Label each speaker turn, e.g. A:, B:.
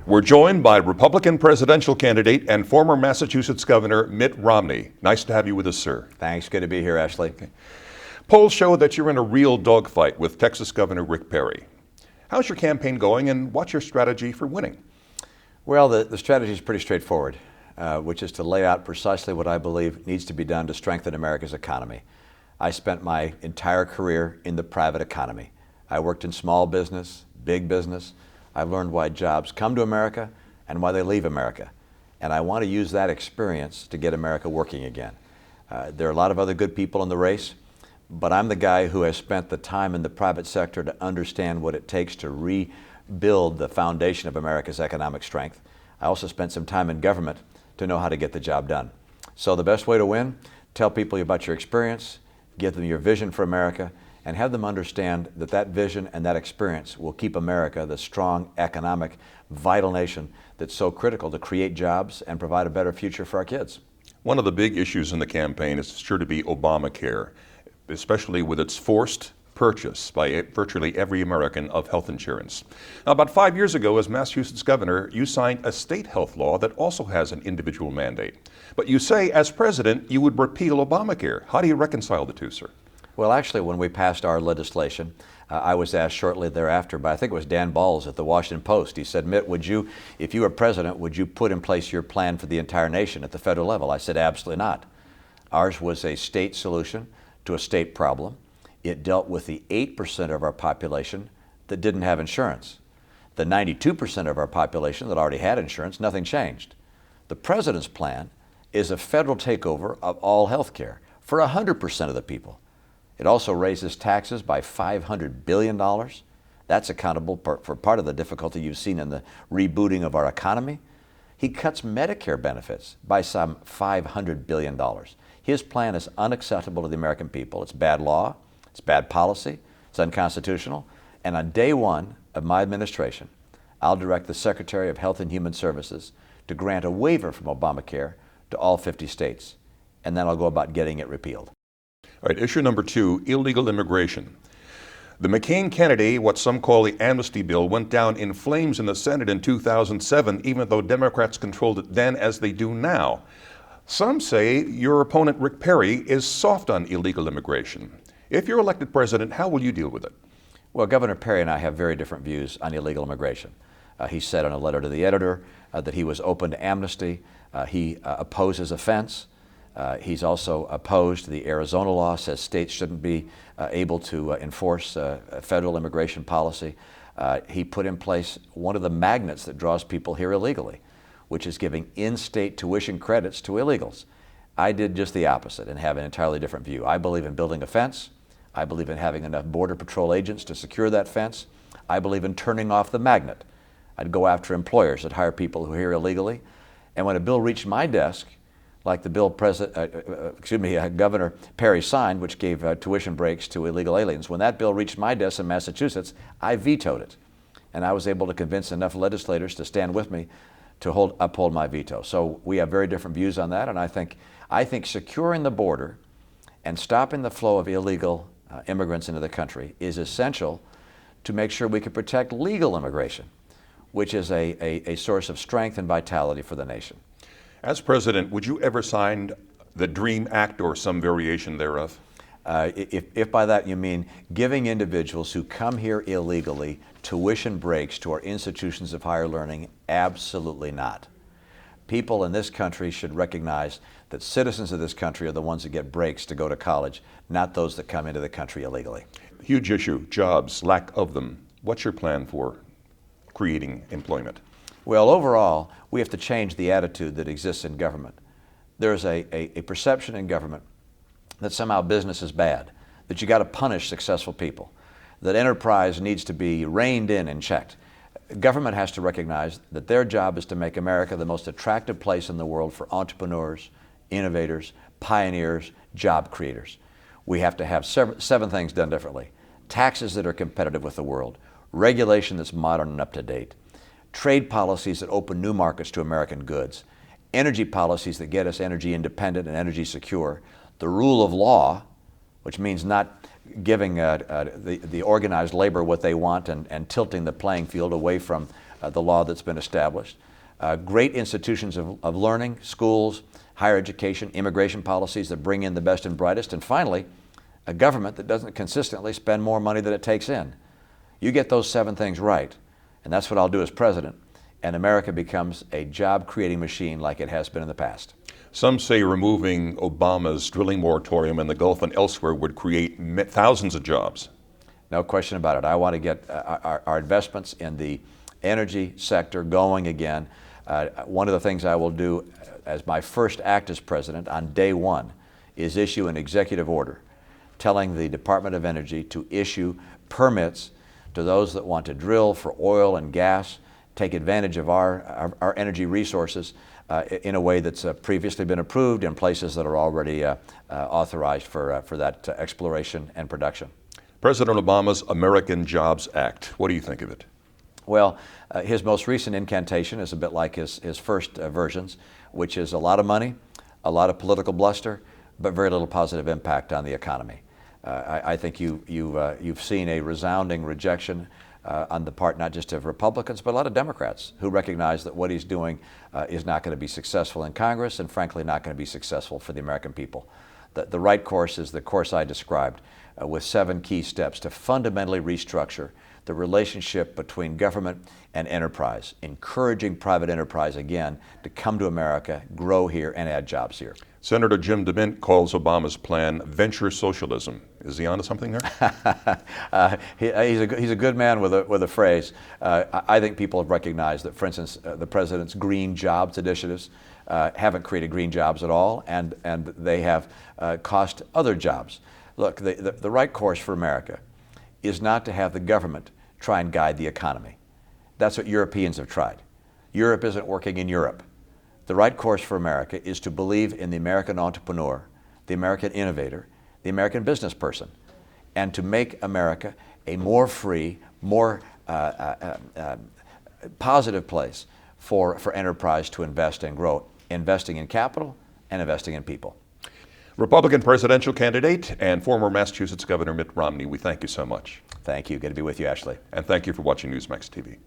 A: We're joined by Republican presidential candidate and former Massachusetts Governor Mitt Romney. Nice to have you with us, sir.
B: Thanks. Good to be here, Ashley.
A: Okay. Polls show that you're in a real dogfight with Texas Governor Rick Perry. How's your campaign going, and what's your strategy for winning?
B: Well, the strategy is pretty straightforward, which is to lay out precisely what I believe needs to be done to strengthen America's economy. I spent my entire career in the private economy. I worked in small business, big business. I've learned why jobs come to America and why they leave America. And I want to use that experience to get America working again. There are a lot of other good people in the race, but I'm the guy who has spent the time in the private sector to understand what it takes to rebuild the foundation of America's economic strength. I also spent some time in government to know how to get the job done. So the best way to win, tell people about your experience, give them your vision for America, and have them understand that that vision and that experience will keep America the strong, economic, vital nation that's so critical to create jobs and provide a better future for our kids.
A: One of the big issues in the campaign is sure to be Obamacare, especially with its forced purchase by virtually every American of health insurance. Now, about 5 years ago, as Massachusetts governor, you signed a state health law that also has an individual mandate. But you say, as president, you would repeal Obamacare. How do you reconcile the two, sir?
B: Well, actually, when we passed our legislation, I was asked shortly thereafter by, I think it was Dan Balls at the Washington Post. He said, Mitt, if you were president, would you put in place your plan for the entire nation at the federal level? I said, absolutely not. Ours was a state solution to a state problem. It dealt with the 8% of our population that didn't have insurance. The 92% of our population that already had insurance, nothing changed. The president's plan is a federal takeover of all health care for 100% of the people. It also raises taxes by $500 billion. That's accountable for part of the difficulty you've seen in the rebooting of our economy. He cuts Medicare benefits by some $500 billion. His plan is unacceptable to the American people. It's bad law, it's bad policy, it's unconstitutional. And on day one of my administration, I'll direct the Secretary of Health and Human Services to grant a waiver from Obamacare to all 50 states. And then I'll go about getting it repealed.
A: All right, issue number 2, illegal immigration. The McCain candidate, what some call the amnesty bill, went down in flames in the Senate in 2007, even though Democrats controlled it then as they do now. Some say your opponent, Rick Perry, is soft on illegal immigration. If you're elected president, how will you deal with it?
B: Well, Governor Perry and I have very different views on illegal immigration. He said in a letter to the editor that he was open to amnesty. He opposes offense. He's also opposed the Arizona law, says states shouldn't be able to enforce federal immigration policy. He put in place one of the magnets that draws people here illegally, which is giving in-state tuition credits to illegals. I did just the opposite and have an entirely different view. I believe in building a fence. I believe in having enough Border Patrol agents to secure that fence. I believe in turning off the magnet. I'd go after employers that hire people who are here illegally. And when a bill reached my desk, like the bill Governor Perry signed, which gave tuition breaks to illegal aliens. When that bill reached my desk in Massachusetts, I vetoed it. And I was able to convince enough legislators to stand with me to uphold my veto. So we have very different views on that, and I think securing the border and stopping the flow of illegal immigrants into the country is essential to make sure we can protect legal immigration, which is a source of strength and vitality for the nation.
A: As president, would you ever sign the DREAM Act or some variation thereof?
B: If by that you mean giving individuals who come here illegally tuition breaks to our institutions of higher learning, absolutely not. People in this country should recognize that citizens of this country are the ones that get breaks to go to college, not those that come into the country illegally.
A: Huge issue, jobs, lack of them. What's your plan for creating employment?
B: Well, overall, we have to change the attitude that exists in government. There's a perception in government that somehow business is bad, that you got to punish successful people, that enterprise needs to be reined in and checked. Government has to recognize that their job is to make America the most attractive place in the world for entrepreneurs, innovators, pioneers, job creators. We have to have seven things done differently. Taxes that are competitive with the world, regulation that's modern and up to date, trade policies that open new markets to American goods, energy policies that get us energy independent and energy secure, the rule of law, which means not giving the organized labor what they want and tilting the playing field away from the law that's been established. Great institutions of learning, schools, higher education, immigration policies that bring in the best and brightest, and finally, a government that doesn't consistently spend more money than it takes in. You get those 7 things right, and that's what I'll do as president, and America becomes a job-creating machine like it has been in the past.
A: Some say removing Obama's drilling moratorium in the Gulf and elsewhere would create thousands of jobs.
B: No question about it. I want to get our investments in the energy sector going again. One of the things I will do as my first act as president on day 1 is issue an executive order telling the Department of Energy to issue permits to those that want to drill for oil and gas, take advantage of our energy resources in a way that's previously been approved in places that are already authorized for that exploration and production.
A: President Obama's American Jobs Act, what do you think of it?
B: Well, his most recent incantation is a bit like his first versions, which is a lot of money, a lot of political bluster, but very little positive impact on the economy. I think you've seen a resounding rejection on the part not just of Republicans, but a lot of Democrats who recognize that what he's doing is not going to be successful in Congress and frankly not going to be successful for the American people. The right course is the course I described with 7 key steps to fundamentally restructure the relationship between government and enterprise, encouraging private enterprise again to come to America, grow here, and add jobs here.
A: Senator Jim DeMint calls Obama's plan venture socialism. Is he onto something there?
B: He's a good man with a phrase. I think people have recognized that, for instance, the president's green jobs initiatives haven't created green jobs at all, and they have cost other jobs. Look, the right course for America is not to have the government try and guide the economy. That's what Europeans have tried. Europe isn't working in Europe. The right course for America is to believe in the American entrepreneur, the American innovator, the American business person, and to make America a more free, more positive place for enterprise to invest and grow, investing in capital and investing in people.
A: Republican presidential candidate and former Massachusetts Governor Mitt Romney, we thank you so much.
B: Thank you. Good to be with you, Ashley.
A: And thank you for watching Newsmax TV.